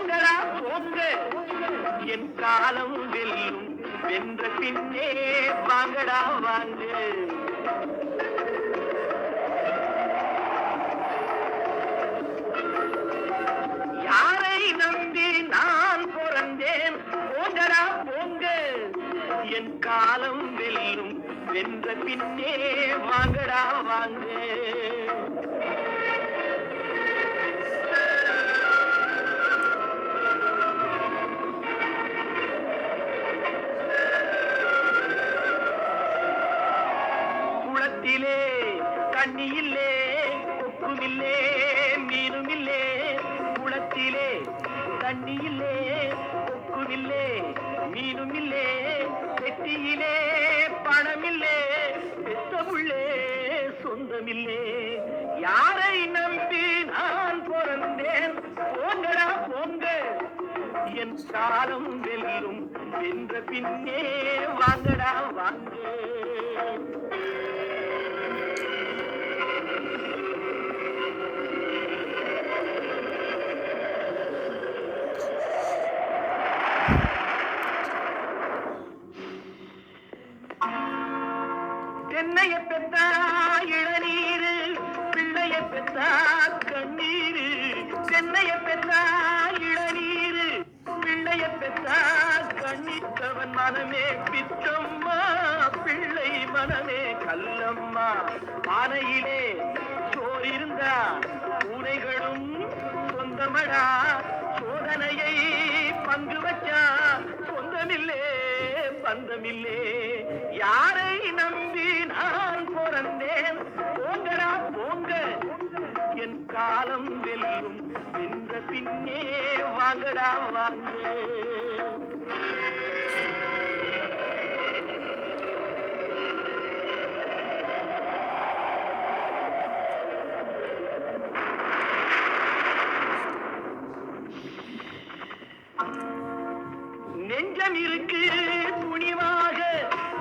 போங்கடா போங்க என் காலம் வெல்லும் வென்ற பின்னே வாங்கடா வாங்க. யாரை நம்பி நான் பிறந்தேன் போங்கடா போங்க என் காலம் வெல்லும் வென்ற பின்னே வாங்கடா வாங்க. குளத்திலே தண்ணியில்லே கொக்குமில்லே மீனுமில்லே. குளத்திலே தண்ணியில்லே கொக்குமில்லே மீனுமில்லே. வெட்டியிலே பணமில்லே பெத்தமுள்ளே சொந்தமில்லே. யாரை நம்பி நான் பிறந்தேன் போங்கடா போங்க என் காலம் வெல்லும் வென்ற பின்னே வாங்கடா வாங்க. தென்னைய பெத்தா இளநீரு பிள்ளைய பெத்தா கண்ணீரு. தென்னைய பெத்தா இளநீரு பிள்ளைய பெத்தா கண்ணீத்தவன் மனமே பித்தம்மா பிள்ளை மனமே கல்லம்மா. பானையிலே சோறு இருந்தா பூனைகளும் சொந்தமடா. சோதனையை பங்கு வச்சா சொந்தமில்லே பந்தமில்லே. யாரை நம்பி நான் பிறந்தேன் போங்கடா போங்க என் காலம் வெல்லும் வென்ற பின்னே வாங்கடா வாங்க. நெஞ்சம் இருக்கு துணிவாக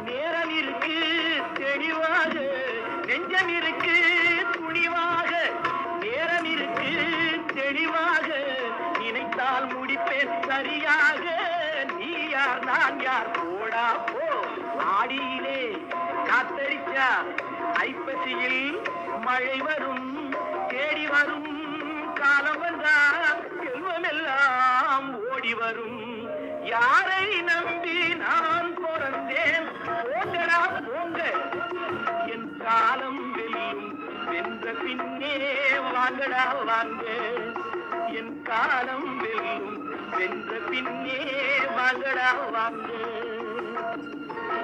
நேரம் இருக்கு தெளிவாக. நெஞ்சம் இருக்கு துணிவாக நேரம் இருக்கு தெளிவாக. நினைத்தால் முடிப்பேன் சரியாக. நீ யார் நான் யார் போடா போ. ஆடியிலே காத்தடிச்சா ஐப்பசியில் மழை வரும் தேடி வரும். காலம் வந்தா செல்வமெல்லாம் ஓடி வரும். யாரை நம்பி நான் பிறந்தேன் போங்கடா போங்க என் காலம் வெல்லும் வென்ற பின்னே வாங்கடா வாங்க. என் காலம் வெல்லும் வென்ற பின்னே வாங்கடா வாங்க.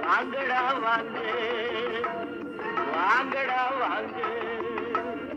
வாங்கடா வாங்க வாங்கடா வாங்க.